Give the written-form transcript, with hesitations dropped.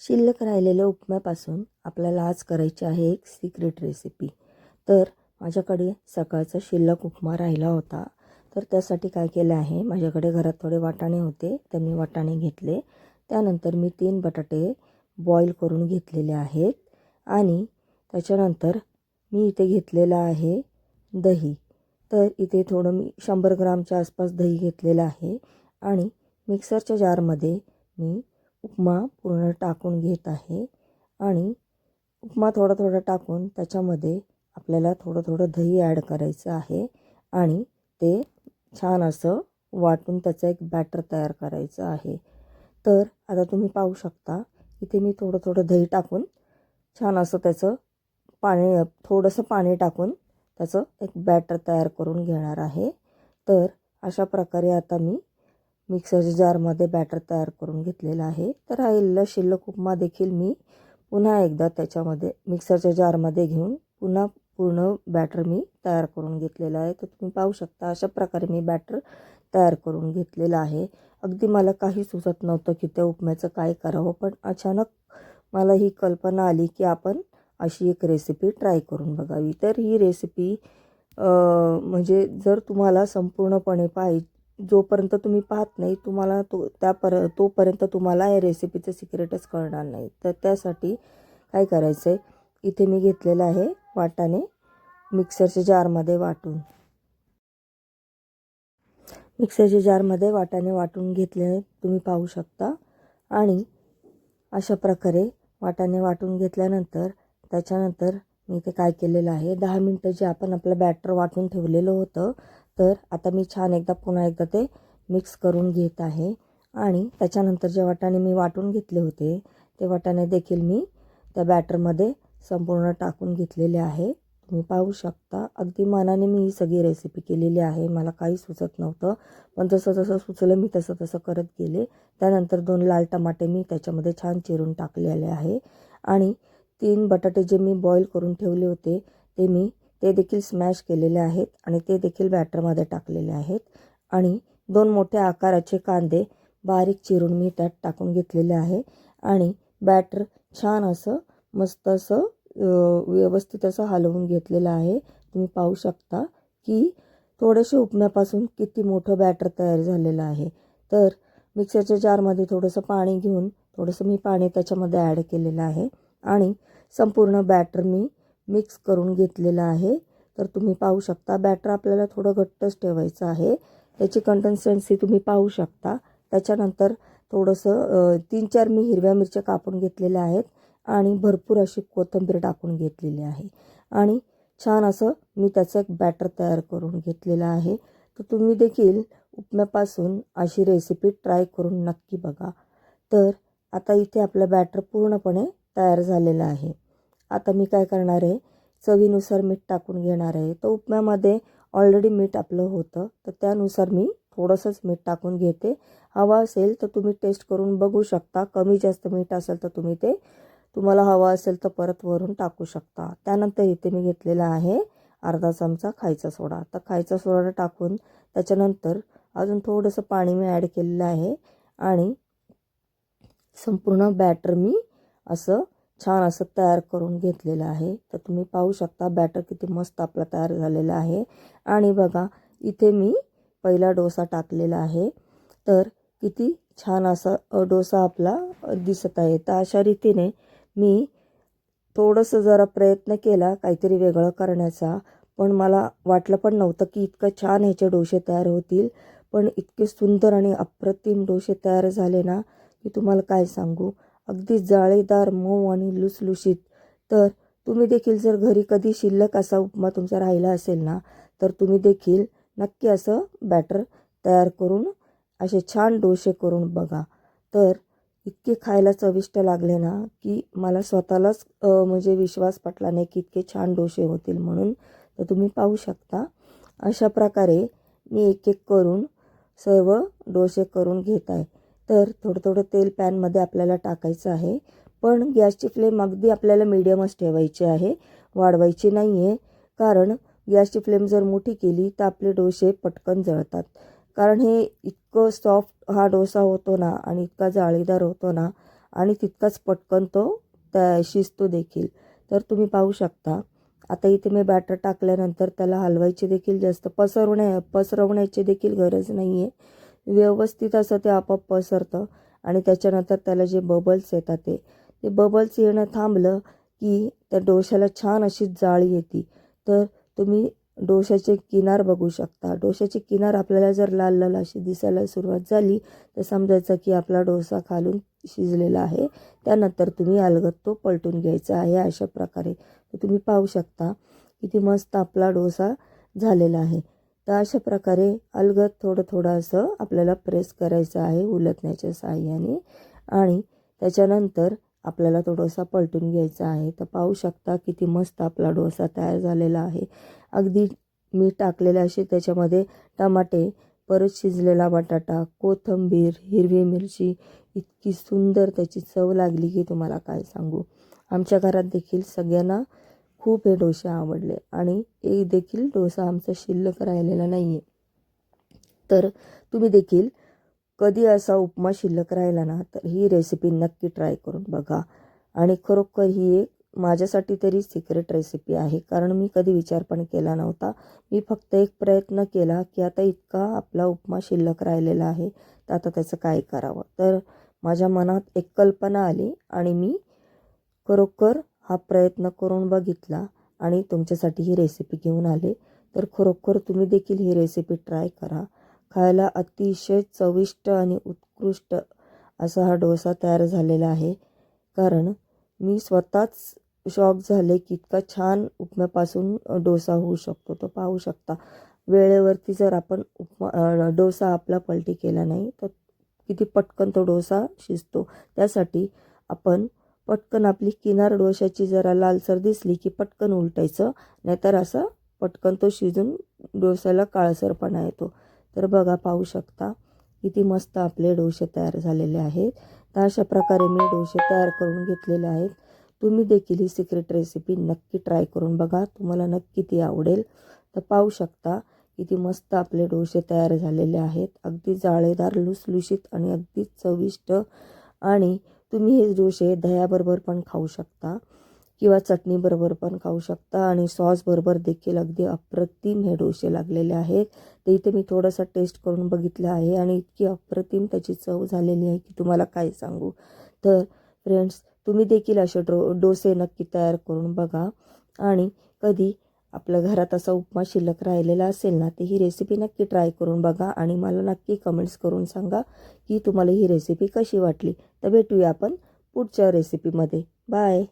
शिल्लक राहिलेल्या उपम्यापासून आपल्याला आज करायची आहे एक सिक्रेट रेसिपी। तर माझ्याकडे सकाळचा शिल्लक उपमा राहिला होता, तर त्यासाठी काय केलं आहे, माझ्याकडे घरात थोडे वाटाणे होते, तर मी वाटाणे घेतले। त्यानंतर मी 3 बटाटे बॉईल करून घेतलेले आहेत आणि त्याच्यानंतर मी इथे घेतलेला आहे दही। तर इथे थोडं मी 100 ग्रामच्या आसपास दही घेतलेलं आहे आणि मिक्सरच्या जारमध्ये मी उपमा पूर्ण टाकून घेत आहे आणि उपमा थोडा थोडा टाकून त्याच्यामध्ये आपल्याला थोडं थोडं दही ॲड करायचं आहे आणि ते छान असं वाटून त्याचं एक बॅटर तयार करायचं आहे। तर आता तुम्ही पाहू शकता इथे मी थोडं थोडं दही टाकून छान असं त्याचं थोडंसं पाणी टाकून त्याचं एक बॅटर तयार करून घेणार आहे। तर अशा प्रकारे आता मी मिक्सरच्या जारमध्ये बॅटर तयार करून घेतलेला आहे। तर राहिलेला शिल्लक उपमा देखील मी पुन्हा एकदा त्याच्यामध्ये मिक्सरच्या जारमध्ये घेऊन पुन्हा पूर्ण बॅटर मी तयार करून घेतलेला आहे। तर तुम्ही पाहू शकता अशा प्रकारे मी बॅटर तयार करून घेतलेलं आहे। अगदी मला काही सुचत नव्हतं की त्या उपम्याचं काय करावं, पण अचानक मला ही कल्पना आली की आपण अशी एक रेसिपी ट्राय करून बघावी। तर ही रेसिपी म्हणजे जर तुम्हाला संपूर्णपणे जोपर्यंत तुम्ही पाहत नाही तुम्हाला तोपर्यंत तुम्हाला या रेसिपीचं सिक्रेटच कळणार नाही। तर त्यासाठी काय करायचं आहे, इथे मी घेतलेलं आहे वाटाणे मिक्सरच्या जारमध्ये वाटाणे वाटून घेतले तुम्ही पाहू शकता। आणि अशा प्रकारे वाटाणे वाटून घेतल्यानंतर त्याच्यानंतर मी इथे काय केलेलं आहे, 10 मिनटं जे आपण आपलं बॅटर वाटून ठेवलेलं होतं, तर आता मी छान पुन्हा एकदा ते मिक्स करून घेत आहे आणि त्याच्यानंतर जे वाटाणे मी वाटून घेतले होते ते वाटाणे देखील मी त्या बॅटरमध्ये संपूर्ण टाकून घेतलेले आहे। तुम्ही पाहू शकता अगदी मनाने मी ही सगळी रेसिपी केलेली आहे, मला काही सुचत नव्हतं, पण जसं जसं सुचलं मी तसं तसं करत गेले। त्यानंतर 2 लाल टमाटे मी त्याच्यामध्ये छान चिरून टाकलेले आहे आणि 3 बटाटे जे मी बॉईल करून ठेवले होते ते देखील स्मॅश केलेले आहेत आणि ते देखील बॅटरमध्ये टाकलेले आहेत आणि 2 मोठ्या आकाराचे कांदे बारीक चिरून मी त्यात टाकून घेतलेले आहे आणि बॅटर छान असं मस्त असं व्यवस्थित असं हलवून घेतलेलं आहे। तुम्ही पाहू शकता की थोडेसे उपम्यापासून किती मोठं बॅटर तयार झालेलं आहे। तर मिक्सरच्या जारमध्ये थोडंसं पाणी घेऊन थोडंसं मी पाणी त्याच्यामध्ये ॲड केलेलं आहे आणि संपूर्ण बॅटर मी मिक्स करून घेतलेलं आहे। तर तुम्ही पाहू शकता बॅटर आपल्याला थोडं घट्टच ठेवायचं आहे, त्याची कन्सिस्टन्सी तुम्ही पाहू शकता। त्याच्यानंतर थोडंसं 3-4 मी हिरव्या मिरच्या कापून घेतलेल्या आहेत आणि भरपूर अशी कोथिंबीर टाकून घेतलेली आहे आणि छान असं मी त्याचं एक बॅटर तयार करून घेतलेलं आहे। तर तुम्ही देखील उपम्यापासून अशी रेसिपी ट्राय करून नक्की बघा। तर आता इथे आपलं बॅटर पूर्णपणे तयार झालेलं आहे। आता मी काय करणार आहे, चवीनुसार मीठ टाकून घेणार आहे। तर उपम्यामध्ये ऑलरेडी मीठ आपलं होतं, तर त्यानुसार मी थोडंसंच मीठ टाकून घेते। हवा असेल तर तुम्ही टेस्ट करून बघू शकता, कमी जास्त मीठ असेल तर तुम्हाला हवा असेल तर परत वरून टाकू शकता। त्यानंतर इथे मी घेतलेला आहे अर्धा चमचा खायचा सोडा। तर खायचा सोडा टाकून त्याच्यानंतर अजून थोडंसं पाणी मी ॲड केलेलं आहे आणि संपूर्ण बॅटर मी असं छान असं तयार करून घेतलेलं आहे। तर तुम्ही पाहू शकता बॅटर किती मस्त आपला तयार झालेला आहे आणि बघा इथे मी पहिला डोसा टाकलेला आहे, तर किती छान असा डोसा आपला दिसत आहे। तर अशा रीतीने मी थोडंसं जरा प्रयत्न केला काहीतरी वेगळं करण्याचा, पण मला वाटलं पण नव्हतं की इतकं छान ह्याचे डोसे तयार होतील, पण इतके सुंदर आणि अप्रतिम डोसे तयार झाले ना की तुम्हाला काय सांगू, अगदी जाळीदार मऊ आणि लुसलुशीत। तर तुम्ही देखील जर घरी कधी शिल्लक असा उपमा तुमचा राहिला असेल ना, तर तुम्ही देखील नक्की असं बॅटर तयार करून असे छान डोसे करून बघा। तर इतके खायला चविष्ट लागले ना की मला स्वतःलाच म्हणजे विश्वास पटला नाही की इतके छान डोसे होतील म्हणून। तर तुम्ही पाहू शकता अशा प्रकारे मी एक एक करून सर्व डोसे करून घेत आहे। तर थोडं थोडं तेल पॅनमध्ये आपल्याला टाकायचं आहे, पण गॅसची फ्लेम अगदी आपल्याला मीडियमच ठेवायची आहे, वाढवायची नाही आहे। कारण गॅसची फ्लेम जर मोठी केली तर आपले डोसे पटकन जळतात, कारण हे इतकं सॉफ्ट हा डोसा होतो ना आणि इतका जाळीदार होतो ना, आणि तितकाच पटकन तो शिजतो देखील. तर तुम्ही पाहू शकता. आता इथे मी बॅटर टाकल्यानंतर त्याला हलवायची देखील जास्त पसरवण्याची देखील गरज नाही आहे. व्यवस्थित असं ते आपोआप पसरतं आणि त्याच्यानंतर त्याला जे बबल्स येतात ते बबल्स येणं थांबलं की त्या डोश्याला छान अशी जाळी येते. तर तुम्ही डोश्याचे किनार बघू शकता. डोश्याची किनार आपल्याला जर लाल लाल अशी दिसायला सुरुवात झाली तर समजायचं की आपला डोसा खालून शिजलेला आहे. त्यानंतर तुम्ही अलगद तो पलटून घ्यायचा आहे. अशा प्रकारे तर तुम्ही पाहू शकता किती मस्त आपला डोसा झालेला आहे. तर अशा प्रकारे अलगद थोडं थोडं असं आपल्याला प्रेस करायचं आहे उलटण्याच्या साहाय्याने आणि त्याच्यानंतर आपल्याला तो डोसा पलटून घ्यायचा आहे. तर पाहू शकता किती मस्त आपला डोसा तयार झालेला आहे. अगदी मी टाकलेले असे त्याच्यामध्ये टमाटे, परत शिजलेला बटाटा, कोथिंबीर, हिरवी मिरची, इतकी सुंदर त्याची चव लागली की तुम्हाला काय सांगू. आमच्या घरात देखील सगळ्यांना खूप हे डोसे आवडले आणि एक देखील डोसा आमचा शिल्लक राहिलेला नाही आहे. तर तुम्ही देखील कधी असा उपमा शिल्लक राहिला ना तर ही रेसिपी नक्की ट्राय करून बघा. आणि खरोखर ही एक माझ्यासाठी तरी सिक्रेट रेसिपी आहे, कारण मी कधी विचार पण केला नव्हता. मी फक्त एक प्रयत्न केला की आता इतका आपला उपमा शिल्लक राहिलेला आहे तर आता त्याचं काय करावं. तर माझ्या मनात एक कल्पना आली आणि मी खरोखर हा प्रयत्न करून बघितला आणि तुमच्यासाठी ही रेसिपी घेऊन आले. तर खरोखर तुम्ही देखील ही रेसिपी ट्राय करा. खायला अतिशय चविष्ट आणि उत्कृष्ट असा हा डोसा तयार झालेला आहे. कारण मी स्वतःच शॉक झाले की इतका छान उपम्यापासून डोसा होऊ शकतो. तो पाहू शकता. वेळेवरती जर आपण डोसा आपला पलटी केला नाही तर किती पटकन तो डोसा शिजतो. त्यासाठी आपण पटकन आपली किनार डोशाची जरा लालसर दिसली की पटकन उलटायचं, नाहीतर असं पटकन तो शिजून डोस्याला काळसरपणा येतो. तर बघा, पाहू शकता किती मस्त आपले डोसे तयार झालेले आहेत. तर अशा प्रकारे मी डोसे तयार करून घेतलेले आहेत. तुम्ही देखील ही सिक्रेट रेसिपी नक्की ट्राय करून बघा. तुम्हाला नक्की ती आवडेल. तर पाहू शकता किती मस्त आपले डोसे तयार झालेले आहेत. अगदी जाळेदार, लुसलुशीत आणि अगदी चविष्ट. आणि तुम्ही हे डोसे दह्याबरोबर पण खाऊ शकता किंवा चटणीबरोबर पण खाऊ शकता आणि सॉसबरोबर देखील अगदी अप्रतिम हे डोसे लागलेले आहेत. तर इथे मी थोडंसं टेस्ट करून बघितलं आहे आणि इतकी अप्रतिम त्याची चव झालेली आहे की तुम्हाला काय सांगू. तर फ्रेंड्स, तुम्ही देखील असे डोसे नक्की तयार करून बघा. आणि कधी आपल्या घरात असा उपमा शिल्लक राहिलेला असेल ना तर ही रेसिपी नक्की ट्राय करून बघा आणि मला नक्की कमेंट्स करून सांगा की तुम्हाला ही रेसिपी कशी वाटली. तर भेटूया आपण पुढच्या रेसिपीमध्ये. बाय.